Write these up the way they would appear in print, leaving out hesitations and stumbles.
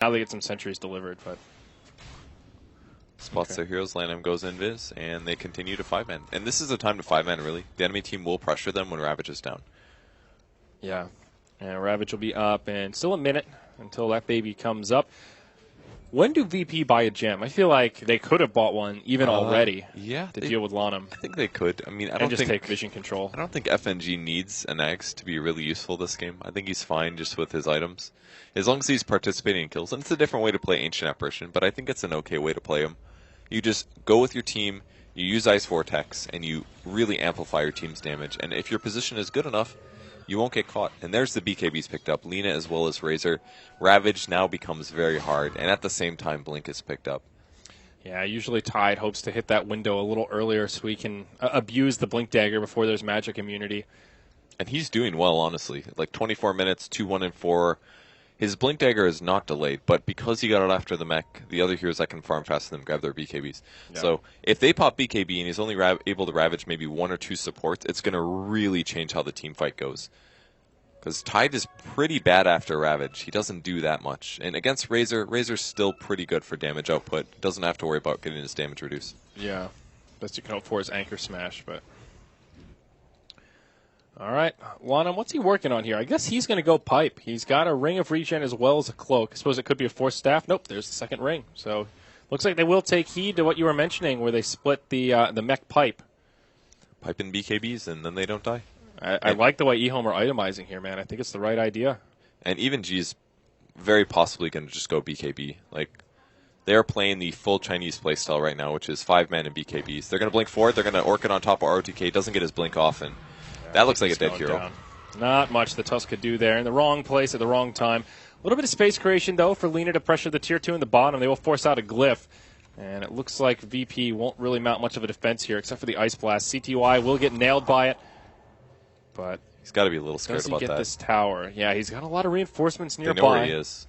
Now they get some sentries delivered, but spots their heroes, Lanham goes invis, and they continue to 5-man. And this is the time to 5-man, really. The enemy team will pressure them when Ravage is down. yeah. And Ravage will be up, and still a minute until that baby comes up. When do VP buy a gem? I feel like they could have bought one even already to deal with Lanham. I think they could. I mean, I don't think take vision control. I don't think FNG needs an Axe to be really useful this game. I think he's fine just with his items. As long as he's participating in kills. And it's a different way to play Ancient Apparition, but I think it's an okay way to play him. You just go with your team, you use Ice Vortex, and you really amplify your team's damage. And if your position is good enough, you won't get caught. And there's the BKBs picked up. Lina as well as Razor. Ravage now becomes very hard. And at the same time, Blink is picked up. Yeah, usually Tide hopes to hit that window a little earlier so he can abuse the Blink Dagger before there's magic immunity. And he's doing well, honestly. Like 24 minutes, 2-1 and 4. His Blink Dagger is not delayed, but because he got it after the mech, the other heroes that can farm faster than him grab their BKBs. Yeah. So if they pop BKB and he's only able to ravage maybe 1 or 2 supports, it's going to really change how the team fight goes. Because Tide is pretty bad after Ravage. He doesn't do that much. And against Razor, Razor's still pretty good for damage output. Doesn't have to worry about getting his damage reduced. Yeah. Best you can hope for is Anchor Smash, but... All right, Lanham, what's he working on here? I guess he's going to go pipe. He's got a ring of regen as well as a cloak. I suppose it could be a force staff. Nope, there's the second ring. So looks like they will take heed to what you were mentioning where they split the mech pipe. Pipe in BKBs, and then they don't die. I like the way I.M.O are itemizing here, man. I think it's the right idea. And even G's very possibly going to just go BKB. Like, they're playing the full Chinese playstyle right now, which is 5-man and BKBs. They're going to blink forward. They're going to Orchid on top of ROTK. Doesn't get his blink off, and that looks like a dead hero. Down. Not much the Tusk could do there. In the wrong place at the wrong time. A little bit of space creation, though, for Lina to pressure the Tier 2 in the bottom. They will force out a Glyph. And it looks like VP won't really mount much of a defense here, except for the Ice Blast. CTY will get nailed by it. But he's got to be a little scared about that. Does he get this tower? Yeah, he's got a lot of reinforcements nearby. They know where he is.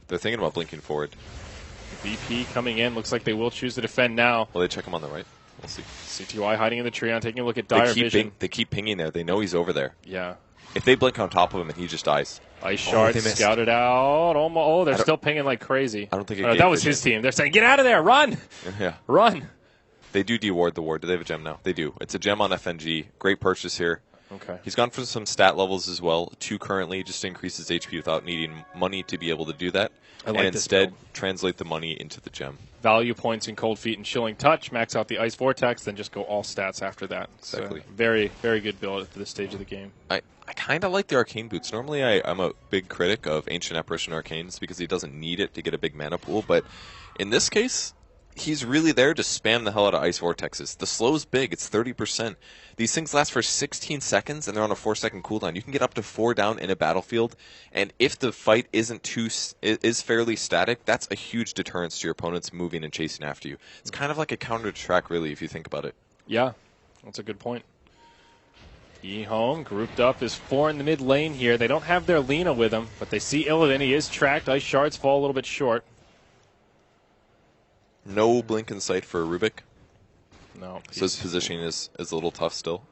They're thinking about blinking forward. VP coming in. Looks like they will choose to defend now. Will they check him on the right? We'll see. CTY hiding in the tree. I'm taking a look at Dire Vision. They keep pinging there. They know he's over there. Yeah. If they blink on top of him and he just dies. Ice Shard scouted out. Oh, they're still pinging like crazy. I don't think that was his team. They're saying, get out of there. Run. Yeah. Run. They do deward the ward. Do they have a gem now? They do. It's a gem on FNG. Great purchase here. Okay. He's gone for some stat levels as well. 2 currently, just to increase his HP without needing money to be able to do that. I like and instead, translate the money into the gem. Value points in Cold Feet and Chilling Touch. Max out the Ice Vortex, then just go all stats after that. Exactly. So very, very good build at this stage of the game. I kind of like the Arcane Boots. Normally, I'm a big critic of Ancient Apparition Arcanes because he doesn't need it to get a big mana pool. But in this case, he's really there to spam the hell out of Ice Vortexes. The slow's big. It's 30%. These things last for 16 seconds, and they're on a 4-second cooldown. You can get up to 4 down in a battlefield, and if the fight is fairly static, that's a huge deterrence to your opponents moving and chasing after you. It's kind of like a counter to track, really, if you think about it. Yeah, that's a good point. E-Home grouped up is 4 in the mid lane here. They don't have their Lina with them, but they see Illidan. He is tracked. Ice Shards fall a little bit short. No blink in sight for Rubik. No. So his positioning is a little tough still.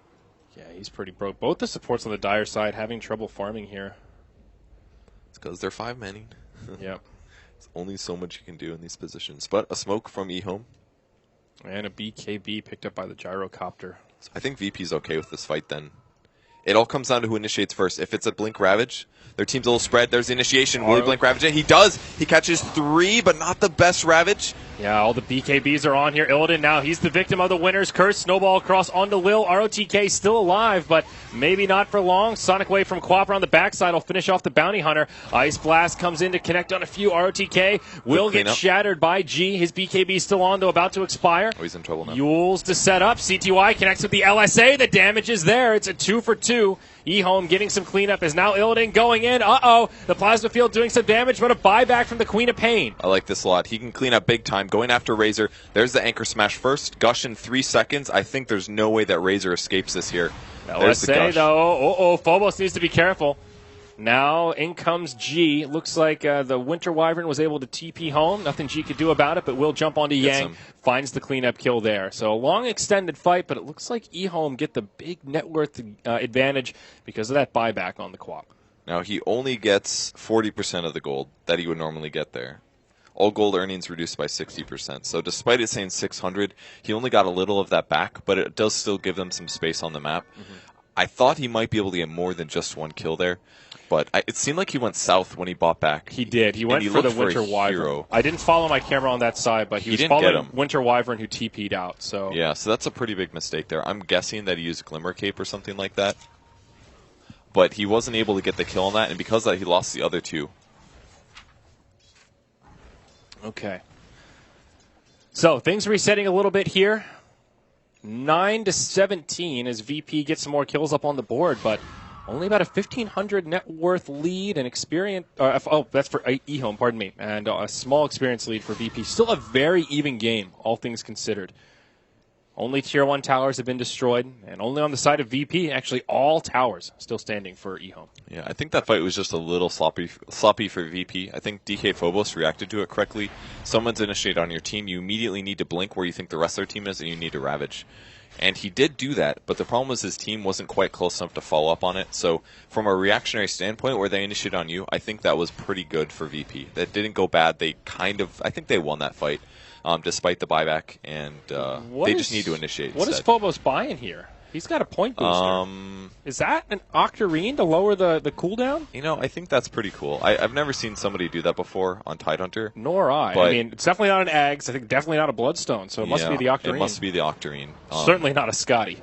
Yeah, he's pretty broke. Both the supports on the Dire side having trouble farming here. It's because they're 5-manning. Yep. There's only so much you can do in these positions. But a smoke from E-Home. And a BKB picked up by the Gyrocopter. So I think VP's okay with this fight then. It all comes down to who initiates first. If it's a Blink Ravage, their team's a little spread. There's the initiation. Will he Blink Ravage it? He does. He catches 3, but not the best Ravage. Yeah, all the BKBs are on here. Illidan now, he's the victim of the winner's curse. Snowball across onto Lil. ROTK still alive, but maybe not for long. Sonic Wave from Quapper on the backside will finish off the Bounty Hunter. Ice Blast comes in to connect on a few. ROTK will get shattered by G. His BKB still on, though, about to expire. Oh, he's in trouble now. Yules to set up. CTY connects with the LSA. The damage is there. It's a 2 for 2. E-Home getting some cleanup is now Illidan going in. Uh-oh. The Plasma Field doing some damage, but a buyback from the Queen of Pain. I like this a lot. He can clean up big time. Going after Razor. There's the Anchor Smash first. Gush in 3 seconds. I think there's no way that Razor escapes this here. There's the Gush. Though, Phobos needs to be careful. Now in comes G. Looks like the Winter Wyvern was able to TP home. Nothing G could do about it, but will jump onto Yang. Finds the cleanup kill there. So a long extended fight, but it looks like E-Home get the big net worth advantage because of that buyback on the Quap. Now, he only gets 40% of the gold that he would normally get there. All gold earnings reduced by 60%. So despite it saying 600, he only got a little of that back, but it does still give them some space on the map. I thought he might be able to get more than just one kill there, but it seemed like he went south when he bought back. He did. He went for the Winter Wyvern. I didn't follow my camera on that side, but he was following Winter Wyvern who TP'd out. So yeah, so that's a pretty big mistake there. I'm guessing that he used Glimmer Cape or something like that, but he wasn't able to get the kill on that, and because of that, he lost the other two. Okay. So things resetting a little bit here. 9-17 as VP gets some more kills up on the board, but only about a 1,500 net worth lead and experience. That's for I.M.O, pardon me, and a small experience lead for VP. Still a very even game, all things considered. Only Tier 1 towers have been destroyed, and only on the side of VP, actually all towers still standing for I.M.O. Yeah, I think that fight was just a little sloppy for VP. I think DK Phobos reacted to it correctly. Someone's initiated on your team, you immediately need to blink where you think the rest of their team is, and you need to Ravage. And he did do that, but the problem was his team wasn't quite close enough to follow up on it. So from a reactionary standpoint, where they initiated on you, I think that was pretty good for VP. That didn't go bad. I think they won that fight. Despite the buyback, and they just need to initiate. What is Phobos buying here? He's got a point booster. Is that an Octarine to lower the cooldown? You know, I think that's pretty cool. I've never seen somebody do that before on Tidehunter. Nor I. I mean, it's definitely not an Eggs. I think definitely not a Bloodstone, so it must be the Octarine. It must be the Octarine. Certainly not a Scotty.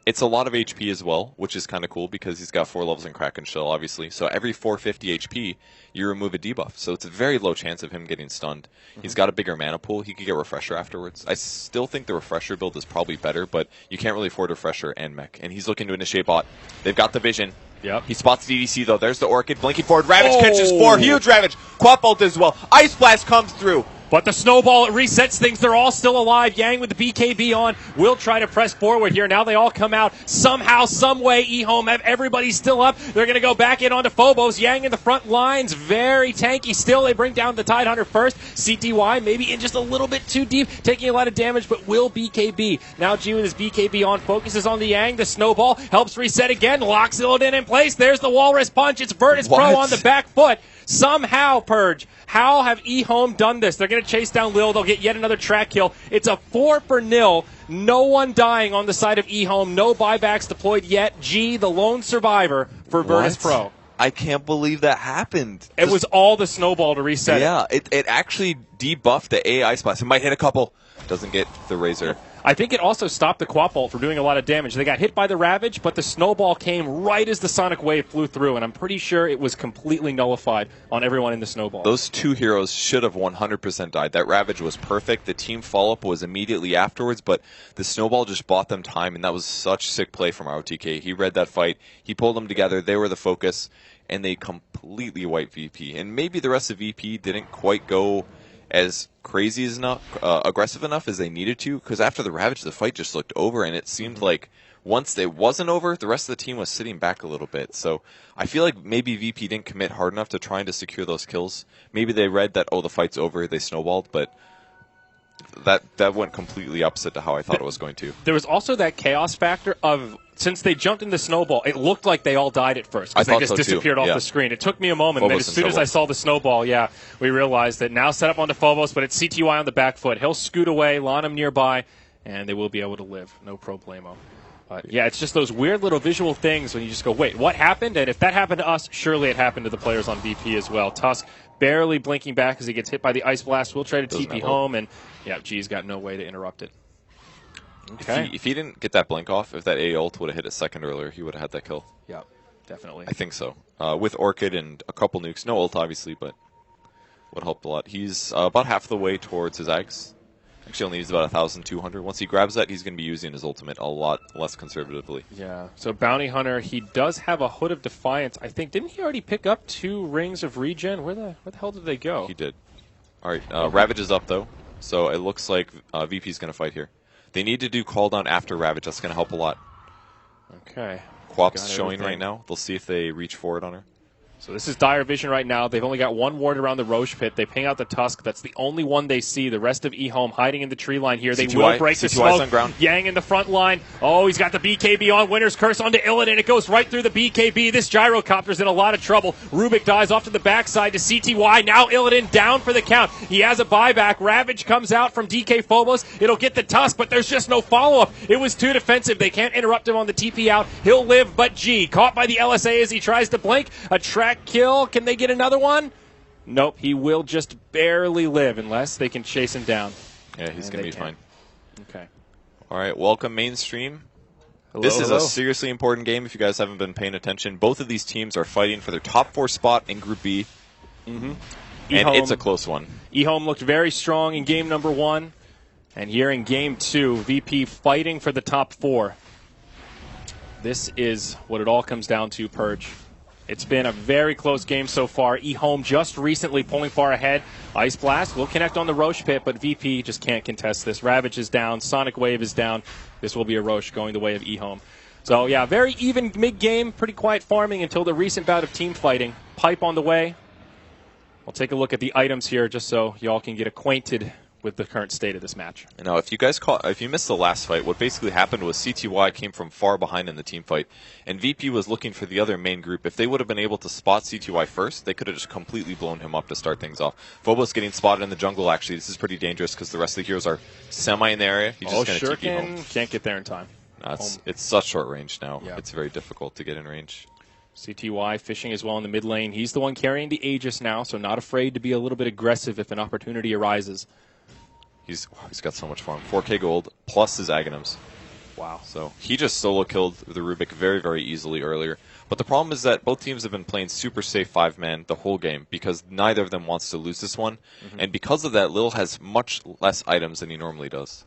It's a lot of HP as well, which is kind of cool because he's got 4 levels in Kraken Shell, obviously. So every 450 HP, you remove a debuff. So it's a very low chance of him getting stunned. He's got a bigger mana pool. He could get Refresher afterwards. I still think the Refresher build is probably better, but you can't really afford Refresher and Mech. And he's looking to initiate bot. They've got the vision. Yep. He spots DDC, though. There's the Orchid. Blinking forward. Ravage catches 4. Huge Ravage. Quap Bolt as well. Ice Blast comes through. But the snowball, it resets things. They're all still alive. Yang with the BKB on will try to press forward here. Now they all come out somehow, some way. I.M.O have everybody still up. They're going to go back in onto Phobos. Yang in the front lines, very tanky still. They bring down the Tidehunter first. CTY maybe in just a little bit too deep, taking a lot of damage, but will BKB. Now G with his BKB on, focuses on the Yang. The snowball helps reset again, locks it in place. There's the Walrus Punch. It's Virtus Pro on the back foot. Somehow, Purge, how have I.M.O done this? They're going to chase down Lil. They'll get yet another track kill. It's a 4-0. No one dying on the side of I.M.O. No buybacks deployed yet. G, the lone survivor for Virtus Pro. I can't believe that happened. It was all the snowball to reset. Yeah, it actually debuffed the AI spots. It might hit a couple. Doesn't get the Razor. I think it also stopped the Quap Bolt from doing a lot of damage. They got hit by the Ravage, but the snowball came right as the Sonic Wave flew through, and I'm pretty sure it was completely nullified on everyone in the snowball. Those 2 heroes should have 100% died. That Ravage was perfect. The team follow-up was immediately afterwards, but the snowball just bought them time, and that was such sick play from ROTK. He read that fight. He pulled them together. They were the focus, and they completely wiped VP. And maybe the rest of VP didn't quite go as crazy as aggressive enough as they needed to, because after the Ravage, the fight just looked over, and it seemed like once it wasn't over, the rest of the team was sitting back a little bit. So I feel like maybe VP didn't commit hard enough to trying to secure those kills. Maybe they read that, oh, the fight's over, they snowballed, but that went completely opposite to how I thought it was going to. There was also that chaos factor of, since they jumped in the snowball, it looked like they all died at first because they just disappeared off the screen. It took me a moment, and then as soon as I saw the snowball, we realized that now set up onto Phobos, but it's CTY on the back foot. He'll scoot away, Lanham nearby, and they will be able to live. No problemo. But yeah, it's just those weird little visual things when you just go, wait, what happened? And if that happened to us, surely it happened to the players on VP as well. Tusk barely blinking back as he gets hit by the Ice Blast. We'll try to TP home, and G's got no way to interrupt it. Okay. If he didn't get that blink off, if that A ult would have hit a second earlier, he would have had that kill. Yeah, definitely. I think so. With Orchid and a couple nukes. No ult, obviously, but would help a lot. He's about half the way towards his Ags. Actually, only needs about 1,200. Once he grabs that, he's going to be using his ultimate a lot less conservatively. Yeah. So Bounty Hunter, he does have a Hood of Defiance. I think, didn't he already pick up 2 rings of regen? Where the hell did they go? He did. All right. Ravage is up, though. So it looks like VP's going to fight here. They need to do call down after Ravage. That's going to help a lot. Okay. Quap's showing right now. They'll see if they reach forward on her. So this is dire vision right now. They've only got one ward around the Roche pit. They ping out the Tusk. That's the only one they see. The rest of I.M.O hiding in the tree line here. They will break the smoke. On ground. Yang in the front line. Oh, he's got the BKB on. Winner's Curse onto Illidan. It goes right through the BKB. This gyrocopter's in a lot of trouble. Rubik dies off to the backside to CTY. Now Illidan down for the count. He has a buyback. Ravage comes out from DK Phobos. It'll get the Tusk, but there's just no follow-up. It was too defensive. They can't interrupt him on the TP out. He'll live, but G. Caught by the LSA as he tries to blink. A track kill. Can they get another one? Nope, he will just barely live unless they can chase him down. Yeah, he's going to be fine. Okay. All right, welcome mainstream. Hello, this is a seriously important game if you guys haven't been paying attention. Both of these teams are fighting for their top 4 spot in Group B. Mm-hmm. And it's a close one. I.M.O looked very strong in game number 1. And here in game 2, VP fighting for the top 4. This is what it all comes down to, Purge. It's been a very close game so far. I.M.O just recently pulling far ahead. Ice Blast will connect on the Roche pit, but VP just can't contest this. Ravage is down. Sonic Wave is down. This will be a Roche going the way of I.M.O. So, yeah, very even mid-game. Pretty quiet farming until the recent bout of team fighting. Pipe on the way. We'll take a look at the items here just so y'all can get acquainted with the current state of this match. Now, if you missed the last fight, what basically happened was CTY came from far behind in the team fight, and VP was looking for the other main group. If they would have been able to spot CTY first, they could have just completely blown him up to start things off. Phobos getting spotted in the jungle, actually, this is pretty dangerous because the rest of the heroes are semi in the area. He's just going to TP home. Can't get there in time. It's such short range now. Yeah. It's very difficult to get in range. CTY fishing as well in the mid lane. He's the one carrying the Aegis now, so not afraid to be a little bit aggressive if an opportunity arises. He's got so much farm. 4K gold plus his Aghanims. Wow. So he just solo killed the Rubik very, very easily earlier. But the problem is that both teams have been playing super safe 5-man the whole game because neither of them wants to lose this one. Mm-hmm. And because of that, Lil has much less items than he normally does.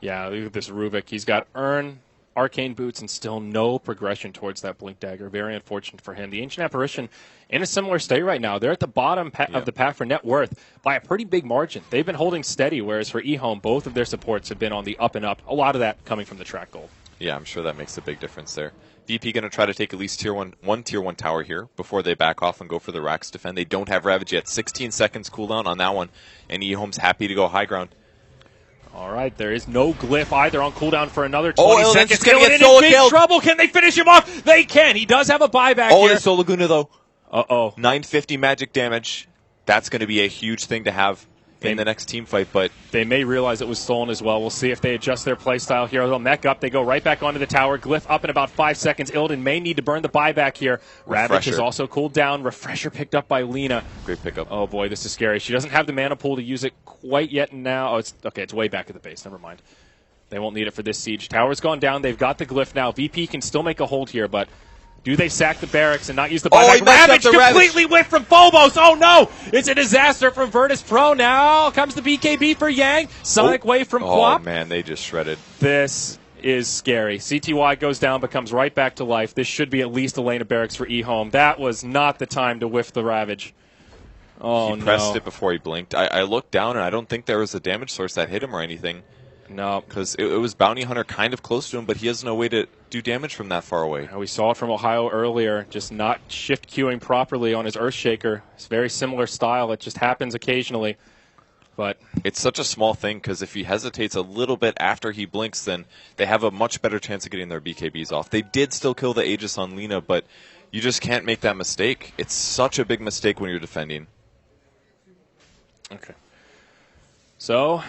Yeah, look at this Rubik. He's got Urn, Arcane Boots, and still no progression towards that Blink Dagger. Very unfortunate for him. The Ancient Apparition in a similar state right now. They're at the bottom of the pack for net worth by a pretty big margin. They've been holding steady, whereas for I.M.O, both of their supports have been on the up and up. A lot of that coming from the track gold. Yeah, I'm sure that makes a big difference there. VP going to try to take at least tier 1 tower here before they back off and go for the Rax defend. They don't have Ravage yet. 16 seconds cooldown on that one, and I.M.O's happy to go high ground. All right, there is no glyph either on cooldown for another 20 seconds. Just gonna get in big trouble. Can they finish him off? They can. He does have a buyback here. There's Soul Laguna, though. Uh-oh. 950 magic damage. That's going to be a huge thing to have in the next team fight, but they may realize it was stolen as well. We'll see if they adjust their playstyle here. They'll mech up. They go right back onto the tower. Glyph up in about 5 seconds. Illidan may need to burn the buyback here. Ravage is also cooled down. Refresher picked up by Lena. Great pickup. Oh, boy, this is scary. She doesn't have the mana pool to use it quite yet now. Oh, it's way back at the base. Never mind. They won't need it for this siege. Tower's gone down. They've got the Glyph now. VP can still make a hold here, but do they sack the barracks and not use the buyback? Ravage completely whiffed from Phobos. Oh, no. It's a disaster from Virtus Pro. Now comes the BKB for Yang. Sonic Wave from Quap. Oh, man, they just shredded. This is scary. CTY goes down, but comes right back to life. This should be at least a lane of barracks for I.M.O. That was not the time to whiff the Ravage. Oh, no. He pressed it before he blinked. I looked down, and I don't think there was a damage source that hit him or anything. No. Because it was Bounty Hunter kind of close to him, but he has no way to do damage from that far away. We saw it from Ohio earlier, just not shift queuing properly on his Earthshaker. It's very similar style. It just happens occasionally. But it's such a small thing because if he hesitates a little bit after he blinks, then they have a much better chance of getting their BKBs off. They did still kill the Aegis on Lena, but you just can't make that mistake. It's such a big mistake when you're defending. Okay. So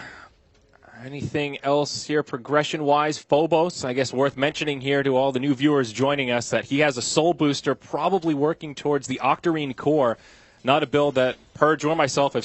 anything else here progression-wise? Phobos, I guess worth mentioning here to all the new viewers joining us that he has a soul booster probably working towards the Octarine core. Not a build that Purge or myself have